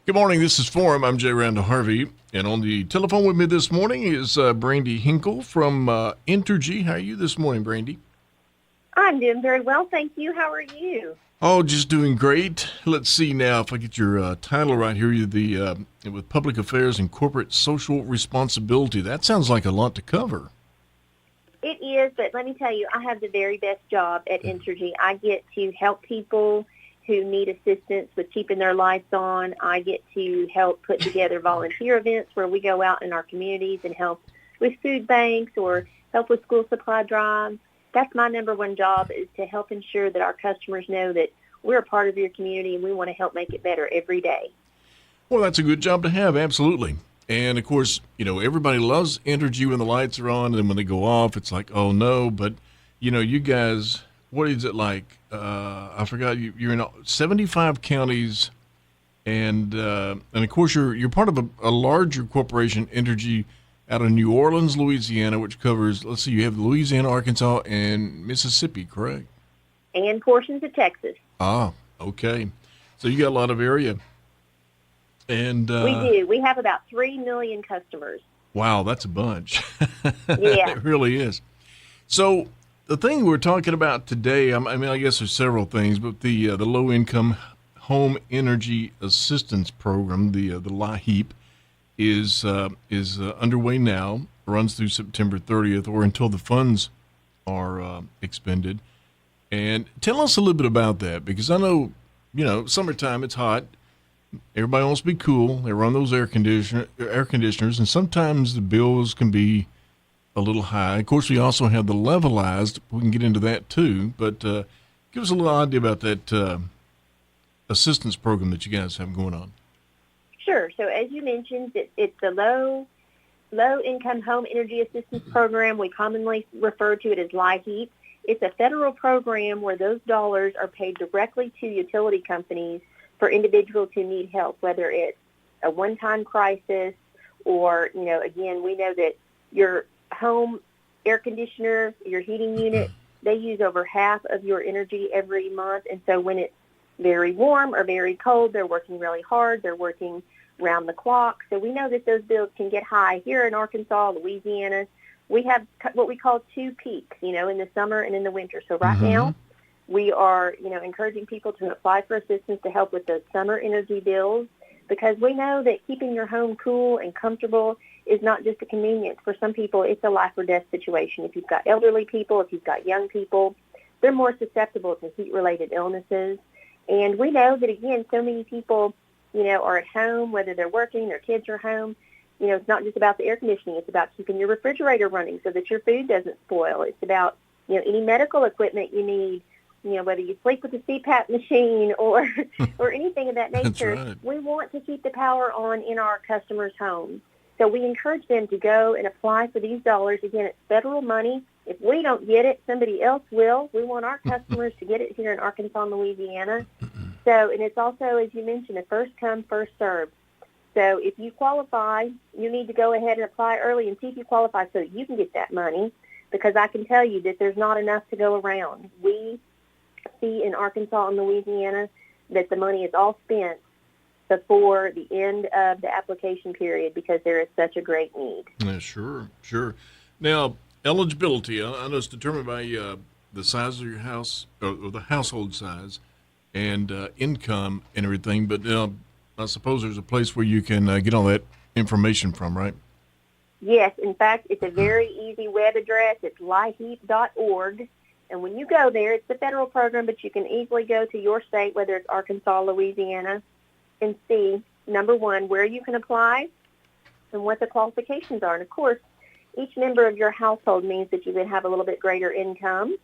Good morning. This is Forum. I'm Jay Randall Harvey. And on the telephone with me this morning is Brandy Hinkle from Entergy. How are you this morning, Brandy? I'm doing very well, thank you. How are you? Oh, just doing great. Let's see now if I get your title right here. You're the with Public Affairs and Corporate Social Responsibility. That sounds like a lot to cover. It is, but let me tell you, I have the very best job at Entergy. I get to help people who need assistance with keeping their lights on. I get to help put together volunteer events where we go out in our communities and help with food banks or help with school supply drives. That's my number one job, is to help ensure that our customers know that we're a part of your community and we want to help make it better every day. Well, that's a good job to have, absolutely. And of course, everybody loves Entergy when the lights are on, and then when they go off, it's like, oh no. But you guys, what is it like? I forgot you're in 75 counties, and of course you're part of a larger corporation, Entergy, out of New Orleans, Louisiana, which covers, let's see, you have Louisiana, Arkansas, and Mississippi, correct? And portions of Texas. Ah, okay. So you got a lot of area. And We do. We have about 3 million customers. wow, that's a bunch. Yeah. It really is. So the thing we're talking about today, I guess there's several things, but the low income home energy assistance program, the Liheap, is underway now. Runs through September 30th, or until the funds are expended. And tell us a little bit about that, because I know, summertime, it's hot. Everybody wants to be cool. They run those air conditioners, and sometimes the bills can be a little high. Of course, we also have the levelized. We can get into that too. But give us a little idea about that assistance program that you guys have going on. Sure. So as you mentioned, it's the low income home energy assistance program. We commonly refer to it as LIHEAP. It's a federal program where those dollars are paid directly to utility companies for individuals who need help, whether it's a one-time crisis or, again, we know that your home air conditioner, your heating unit, they use over half of your energy every month. And so when it's very warm or very cold, they're working really hard. They're working round the clock. So we know that those bills can get high. Here in Arkansas, Louisiana, we have what we call two peaks, in the summer and in the winter. So right now, we are, encouraging people to apply for assistance to help with those summer energy bills, because we know that keeping your home cool and comfortable is not just a convenience. For some people, it's a life or death situation. If you've got elderly people, if you've got young people, they're more susceptible to heat-related illnesses. And we know that, again, so many people, are at home, whether they're working, their kids are home. It's not just about the air conditioning. It's about keeping your refrigerator running so that your food doesn't spoil. It's about, any medical equipment you need, whether you sleep with a CPAP machine or anything of that nature. That's right. We want to keep the power on in our customers' homes. So we encourage them to go and apply for these dollars. Again, it's federal money. If we don't get it, somebody else will. We want our customers to get it here in Arkansas and Louisiana. So, and it's also, as you mentioned, a first come, first served. So if you qualify, you need to go ahead and apply early and see if you qualify so that you can get that money, because I can tell you that there's not enough to go around. We see in Arkansas and Louisiana that the money is all spent before the end of the application period because there is such a great need. Yeah, sure. Now, eligibility, I know it's determined by the size of your house, or the household size, and income and everything, but I suppose there's a place where you can get all that information from, right? Yes, in fact, it's a very easy web address. It's liheap.org. And when you go there, it's a federal program, but you can easily go to your state, whether it's Arkansas, Louisiana, and see, number one, where you can apply and what the qualifications are. And, of course, each member of your household means that you would have a little bit greater income.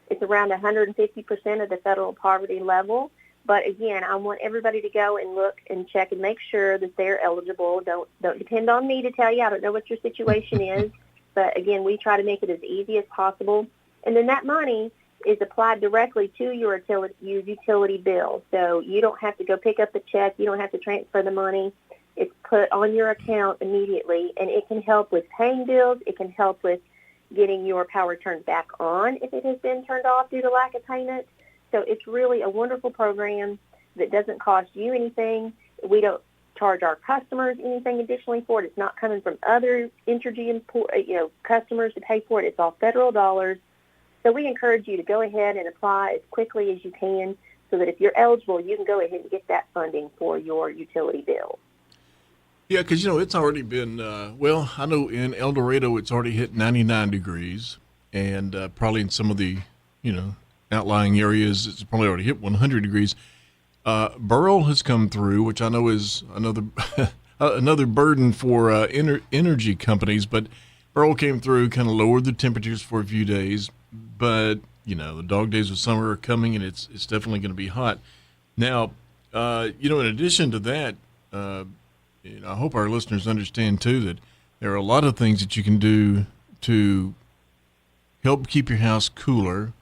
It's around 150% of the federal poverty level. But, again, I want everybody to go and look and check and make sure that they're eligible. Don't depend on me to tell you. I don't know what your situation is. But, again, we try to make it as easy as possible. And then that money is applied directly to your utility bill. So you don't have to go pick up the check. You don't have to transfer the money. It's put on your account immediately, and it can help with paying bills. It can help with getting your power turned back on if it has been turned off due to lack of payment. So it's really a wonderful program that doesn't cost you anything. We don't charge our customers anything additionally for it. It's not coming from other Entergy customers to pay for it. It's all federal dollars. So we encourage you to go ahead and apply as quickly as you can so that if you're eligible, you can go ahead and get that funding for your utility bill. Yeah, because, it's already been, I know in El Dorado it's already hit 99 degrees, and probably in some of the, outlying areas it's probably already hit 100 degrees. Burl has come through, which I know is another another burden for energy companies, but Burl came through, kind of lowered the temperatures for a few days, but, the dog days of summer are coming, and it's definitely going to be hot. Now, in addition to that, I hope our listeners understand, too, that there are a lot of things that you can do to help keep your house cooler.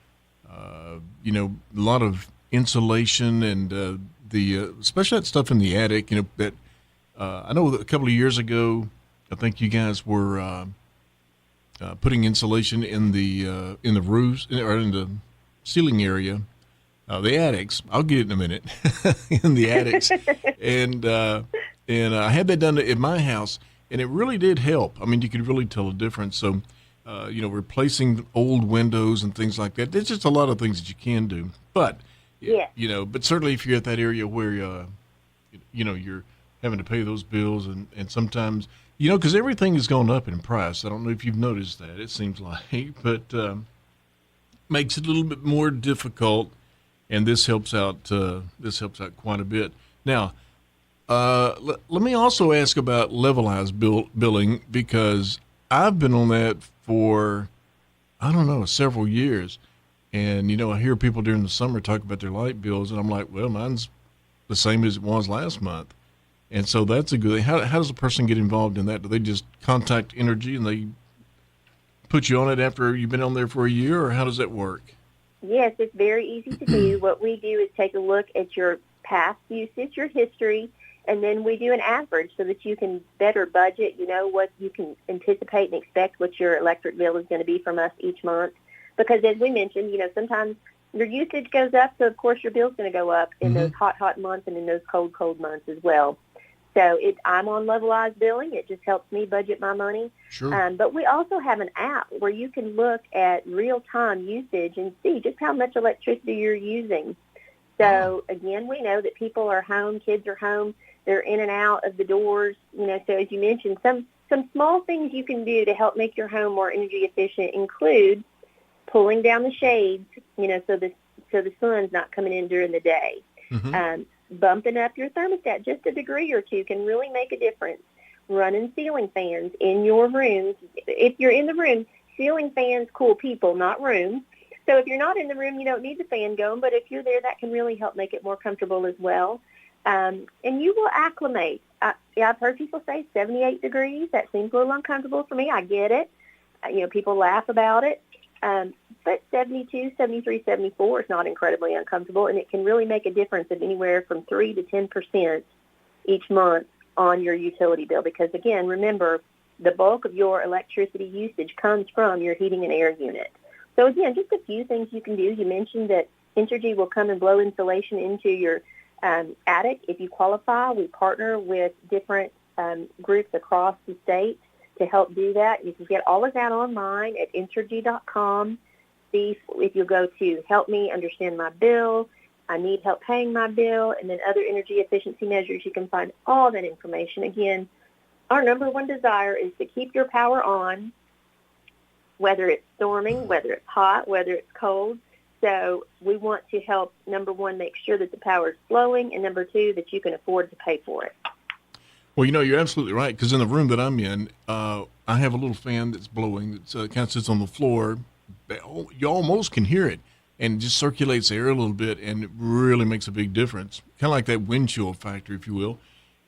A lot of insulation and especially that stuff in the attic, that I know a couple of years ago, I think you guys were putting insulation in the roofs or in the ceiling area, the attics. I'll get it in a minute. In the attics, and I had that done at my house, and it really did help. I mean, you could really tell a difference. So, replacing old windows and things like that. There's just a lot of things that you can do. But, but certainly if you're at that area where, you're having to pay those bills and sometimes, because everything has gone up in price. I don't know if you've noticed that. It seems like, but makes it a little bit more difficult, and this helps out. This helps out quite a bit. Now, let me also ask about levelized billing, because I've been on that for, several years. And, I hear people during the summer talk about their light bills, and I'm like, well, mine's the same as it was last month. And so that's a good thing. How does a person get involved in that? Do they just contact Entergy and they put you on it after you've been on there for a year, or how does that work? Yes, it's very easy to do. What we do is take a look at your past usage, your history, and then we do an average so that you can better budget, what you can anticipate and expect what your electric bill is going to be from us each month. Because as we mentioned, sometimes your usage goes up, so of course your bill's going to go up in those hot months and in those cold months as well. So I'm on levelized billing. It just helps me budget my money. Sure. But we also have an app where you can look at real-time usage and see just how much electricity you're using. So, again, we know that people are home, kids are home, they're in and out of the doors. So as you mentioned, some small things you can do to help make your home more energy efficient include pulling down the shades, so the sun's not coming in during the day. Bumping up your thermostat just a degree or two can really make a difference. Running ceiling fans in your rooms. If you're in the room, ceiling fans cool people, not rooms. So if you're not in the room, you don't need the fan going, but if you're there, that can really help make it more comfortable as well. And you will acclimate. I've heard people say 78 degrees. That seems a little uncomfortable for me. I get it. People laugh about it. But 72, 73, 74 is not incredibly uncomfortable, and it can really make a difference of anywhere from 3 to 10% each month on your utility bill. Because, again, remember, the bulk of your electricity usage comes from your heating and air unit. So, again, just a few things you can do. You mentioned that Entergy will come and blow insulation into your attic. If you qualify, we partner with different groups across the state to help do that. You can get all of that online at Entergy.com. See if you go to Help Me Understand My Bill, I Need Help Paying My Bill, and then other energy efficiency measures. You can find all that information. Again, our number one desire is to keep your power on, whether it's storming, whether it's hot, whether it's cold. So we want to help, number one, make sure that the power is flowing, and number two, that you can afford to pay for it. Well, you're absolutely right, because in the room that I'm in, I have a little fan that's blowing that kind of sits on the floor. You almost can hear it, and it just circulates air a little bit, and it really makes a big difference, kind of like that wind chill factor, if you will.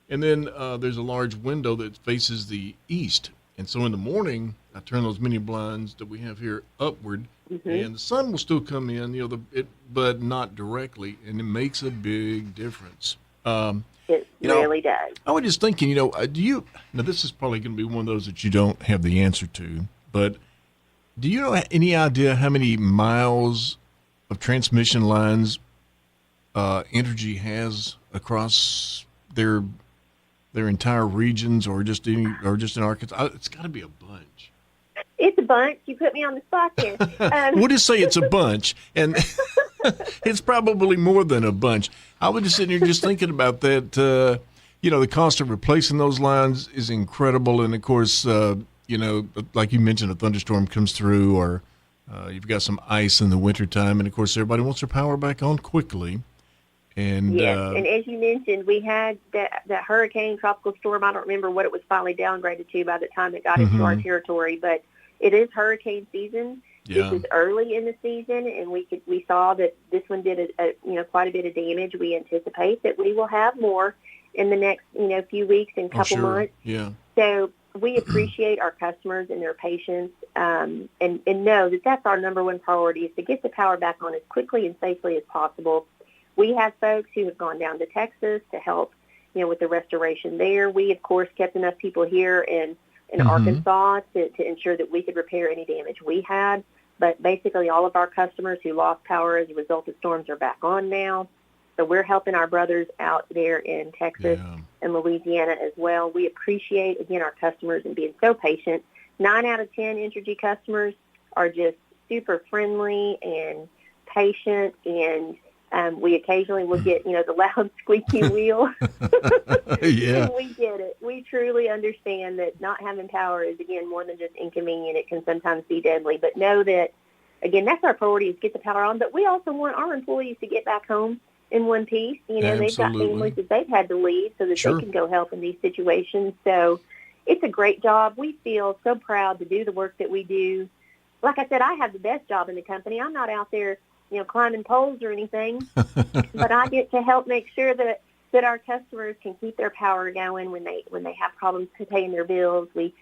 And then there's a large window that faces the east, and so in the morning, I turn those mini blinds that we have here upward, and the sun will still come in, but not directly, and it makes a big difference. It really does. I was just thinking, now this is probably going to be one of those that you don't have the answer to, but do you know any idea how many miles of transmission lines Entergy has across their their entire regions, or just in Arkansas? It's got to be a bunch. It's a bunch. You put me on the spot there. We'll just say it's a bunch, and it's probably more than a bunch. I was just sitting here just thinking about that. The cost of replacing those lines is incredible, and of course, like you mentioned, a thunderstorm comes through, or you've got some ice in the wintertime, and of course, everybody wants their power back on quickly. And yes, and as you mentioned, we had that hurricane, tropical storm. I don't remember what it was finally downgraded to by the time it got into our territory, but it is hurricane season. Yeah. This is early in the season, and we saw that this one did quite a bit of damage. We anticipate that we will have more in the next few weeks and couple months. Yeah. So we appreciate our customers and their patience, and know that that's our number one priority, is to get the power back on as quickly and safely as possible. We have folks who have gone down to Texas to help, with the restoration there. We, of course, kept enough people here in Arkansas to ensure that we could repair any damage we had. But basically all of our customers who lost power as a result of storms are back on now. So we're helping our brothers out there in Texas and Louisiana as well. We appreciate, again, our customers and being so patient. 9 out of 10 Entergy customers are just super friendly and patient, and we occasionally will get, the loud squeaky wheel. Yeah. And we get it. We truly understand that not having power is, again, more than just inconvenient. It can sometimes be deadly. But know that, again, that's our priority, is get the power on. But we also want our employees to get back home in one piece. They've got families that they've had to leave so that they can go help in these situations. So it's a great job. We feel so proud to do the work that we do. Like I said, I have the best job in the company. I'm not out there climbing poles or anything, but I get to help make sure that our customers can keep their power going when they have problems paying their bills. We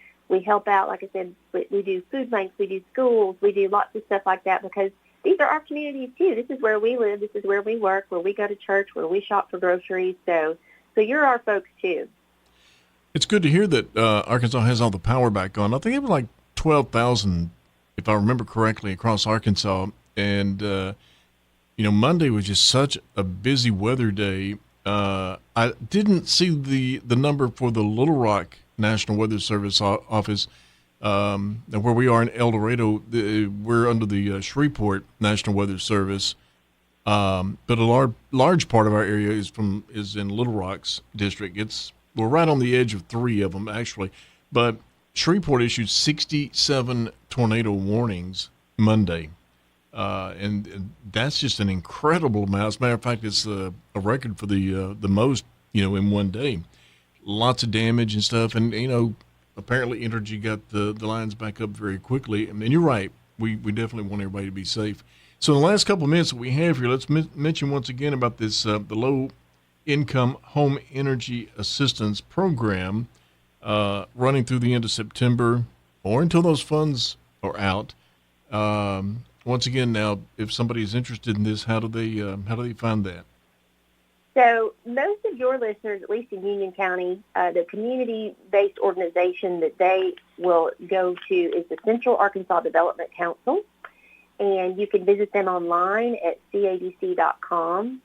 help out, like I said, we do food banks, we do schools, we do lots of stuff like that, because these are our communities too. This is where we live, this is where we work, where we go to church, where we shop for groceries. So you're our folks too. It's good to hear that Arkansas has all the power back on. I think it was like 12,000, if I remember correctly, across Arkansas. And, Monday was just such a busy weather day. I didn't see the number for the Little Rock National Weather Service office, where we are in El Dorado. We're under the Shreveport National Weather Service. But a large part of our area is in Little Rock's district. We're right on the edge of 3 of them, actually. But Shreveport issued 67 tornado warnings Monday. And that's just an incredible amount. As a matter of fact, it's a record for the most, in one day. Lots of damage and stuff. And, apparently Entergy got the lines back up very quickly. And you're right. We definitely want everybody to be safe. So in the last couple of minutes that we have here, let's mention once again about this, the Low-Income Home Energy Assistance Program, running through the end of September or until those funds are out. Once again, now, if somebody is interested in this, how do they find that? So most of your listeners, at least in Union County, the community-based organization that they will go to is the Central Arkansas Development Council, and you can visit them online at cadc.com.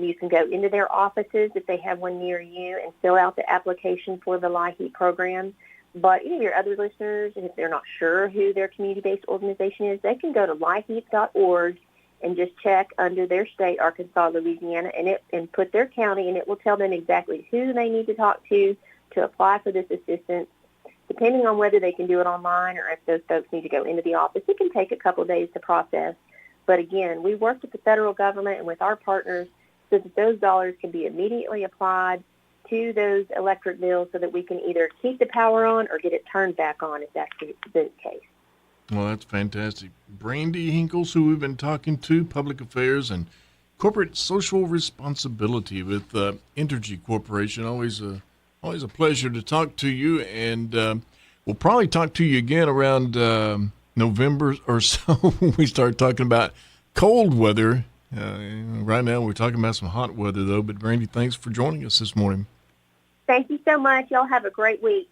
You can go into their offices if they have one near you and fill out the application for the Liheap program. But any of your other listeners, and if they're not sure who their community-based organization is, they can go to liheap.org and just check under their state, Arkansas, Louisiana, and put their county, and it will tell them exactly who they need to talk to apply for this assistance. Depending on whether they can do it online or if those folks need to go into the office, it can take a couple of days to process. But again, we work with the federal government and with our partners so that those dollars can be immediately applied to those electric bills so that we can either keep the power on or get it turned back on if that's the case. Well, that's fantastic. Brandy Hinkles, who we've been talking to, Public Affairs and Corporate Social Responsibility with Entergy Corporation. Always a pleasure to talk to you, and we'll probably talk to you again around November or so when we start talking about cold weather. Right now we're talking about some hot weather, though. But, Brandy, thanks for joining us this morning. Thank you so much. Y'all have a great week.